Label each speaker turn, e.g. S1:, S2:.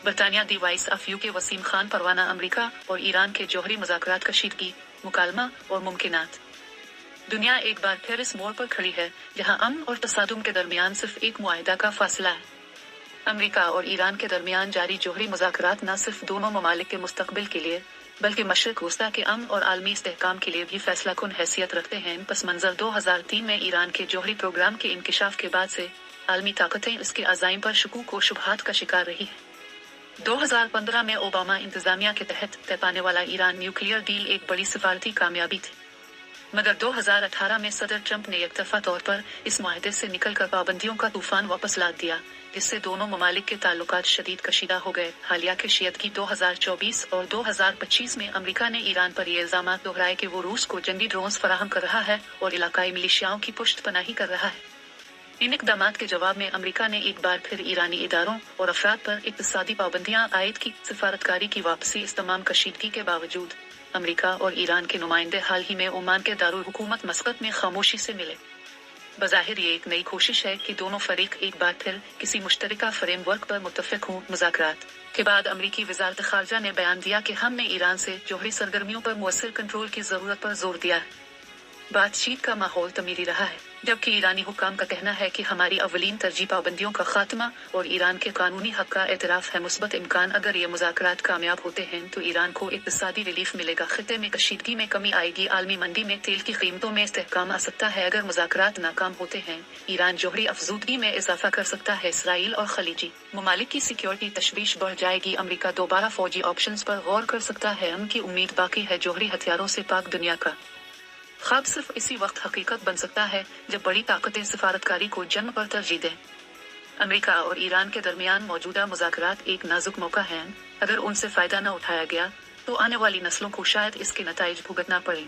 S1: برطانیہ device of UK Wasim Khan परवाना America और ईरान के जौहरी मुज़ाकरात कशीदगी मुकालमा और मुमकिनात। दुनिया एक बार फिर इस मोड़ पर खड़ी है जहां अमन और तसादुम के दरमियान सिर्फ एक मुआहिदा का फासला है। अमेरिका और ईरान के दरमियान जारी जौहरी मुज़ाकरात न सिर्फ दोनों ममालिक के मुस्तकबिल के लिए बल्कि मशरिक़ वस्ता के अमन और आलमी इस्तेहकाम के लिए भी फैसला कुन हैसियत रखते हैं। पस मंज़र 2003 में ईरान के जौहरी प्रोग्राम के इंकिशाफ के बाद से आलमी ताकतें इसके अज़ाइम पर शुकूक और शुबहात का शिकार रही है। 2015 में ओबामा इंतजामिया के तहत तय पाने वाला ईरान न्यूक्लियर डील एक बड़ी सिफारती कामयाबी थी, मगर 2018 में सदर ट्रंप ने एकतरफा तौर पर इस मुआहदे से निकलकर पाबंदियों का तूफान वापस लाद दिया, जिससे दोनों ममालिक के ताल्लुकात शदीद कशीदा हो गए। हालिया कशीदगी 2024 और 2025 में अमेरिका ने ईरान पर ये इल्जाम दोहराए कि वो रूस को जंगी ड्रोन्स फराहम कर रहा है और इलाकाई मिलिशियाओं की पुष्टपनाही कर रहा है। इन इक़दामात के जवाब में अमेरिका ने एक बार फिर ईरानी इदारों और अफराद पर इक़्तिसादी पाबंदियां आयद की। सिफारतकारी की वापसी इस तमाम कशीदगी के बावजूद अमेरिका और ईरान के नुमाइंदे हाल ही में ओमान के दारुल हुकूमत मस्कत में खामोशी से मिले। बज़ाहिर ये एक नई कोशिश है कि दोनों फरीक एक बार फिर किसी मुश्तरका फ्रेमवर्क पर मुत्तफ़िक़ हों। मुज़ाकरात के बाद अमरीकी वज़ारत ख़ारजा ने बयान दिया कि हमने ईरान से जौहरी सरगर्मियों पर मुअस्सर कंट्रोल की ज़रूरत पर जोर दिया है। बातचीत का माहौल तमीरी रहा है, जबकि ईरानी हुक्काम का कहना है कि हमारी अवलीन तरजीह पाबंदियों का खात्मा और ईरान के कानूनी हक का एतराफ़ है। मुस्बत इम्कान अगर ये मुज़ाकरात कामयाब होते हैं तो ईरान को इक़्तिसादी रिलीफ मिलेगा, ख़ित्ते में कशीदगी में कमी आएगी, आलमी मंडी में तेल की कीमतों में इस्तेहकाम आ सकता है। अगर मुज़ाकरात नाकाम होते हैं, ईरान जौहरी अफजूदगी में इजाफा कर सकता है। इसराइल और खलीजी ममालिक की सिक्योरिटी तशवीश बढ़ जाएगी। अमरीका दोबारा फौजी ऑप्शंस पर गौर कर सकता है। अमन की उम्मीद बाकी है। जौहरी हथियारों से पाक दुनिया का ख्वाब सिर्फ इसी वक्त हकीकत बन सकता है जब बड़ी ताकतें सिफारतकारी को जन्म पर तरजीह दें। अमेरिका और ईरान के दरमियान मौजूदा मुज़ाकरात एक नाजुक मौका हैं। अगर उनसे फ़ायदा न उठाया गया तो आने वाली नस्लों को शायद इसके नताइज भुगतना पड़े।